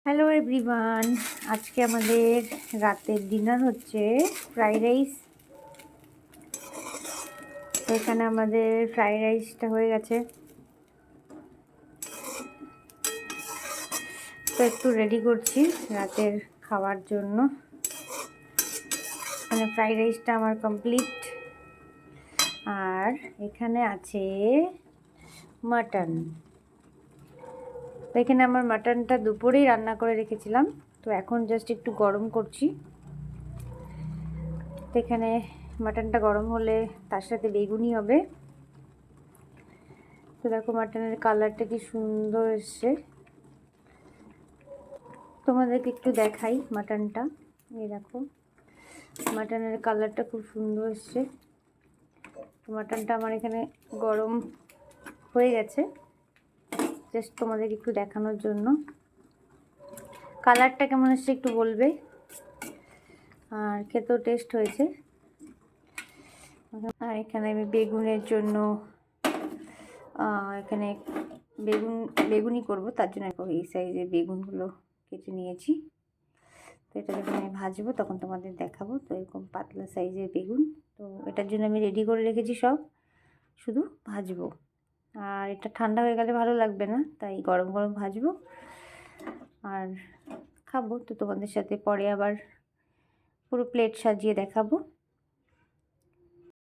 Hello everyone, আজকে আমাদের রাতের ডিনার হচ্ছে ফ্রাইড রাইস। তো এখানে আমাদের ফ্রাইড রাইসটা হয়ে গেছে, তো একটু রেডি করছি রাতের খাওয়ার জন্য। মানে ফ্রাইড রাইসটা আমার কমপ্লিট। আর এখানে আছে মাটন। তো এখানে আমার মাটনটা দুপুরেই রান্না করে রেখেছিলাম, তো এখন জাস্ট একটু গরম করছি। তো এখানে মাটনটা গরম হলে তার সাথে বেগুনি হবে। তো দেখো মাটনের কালারটা কি সুন্দর এসছে, তোমাদেরকে একটু দেখাই মাটনটা। এই দেখো মাটনের কালারটা খুব সুন্দর এসছে। তো মাটনটা আমার এখানে গরম হয়ে গেছে, জাস্ট তোমাদেরকে একটু দেখানোর জন্য। কালারটা কেমন এসছে একটু বলবে, আর খেতেও টেস্ট হয়েছে। আর এখানে আমি বেগুনের জন্য এখানে বেগুনি করব, তার জন্য এই সাইজের বেগুনগুলো কেটে নিয়েছি। তো এটা যখন আমি ভাজবো তখন তোমাদের দেখাবো। তো এরকম পাতলা সাইজের বেগুন, তো এটার জন্য আমি রেডি করে রেখেছি সব, শুধু ভাজবো। আর এটা ঠান্ডা হয়ে গেলে ভালো লাগবে না, তাই গরম গরম ভাজবো আর খাবো। তো তোমাদের সাথে পরে আবার পুরো প্লেট সাজিয়ে দেখাবো।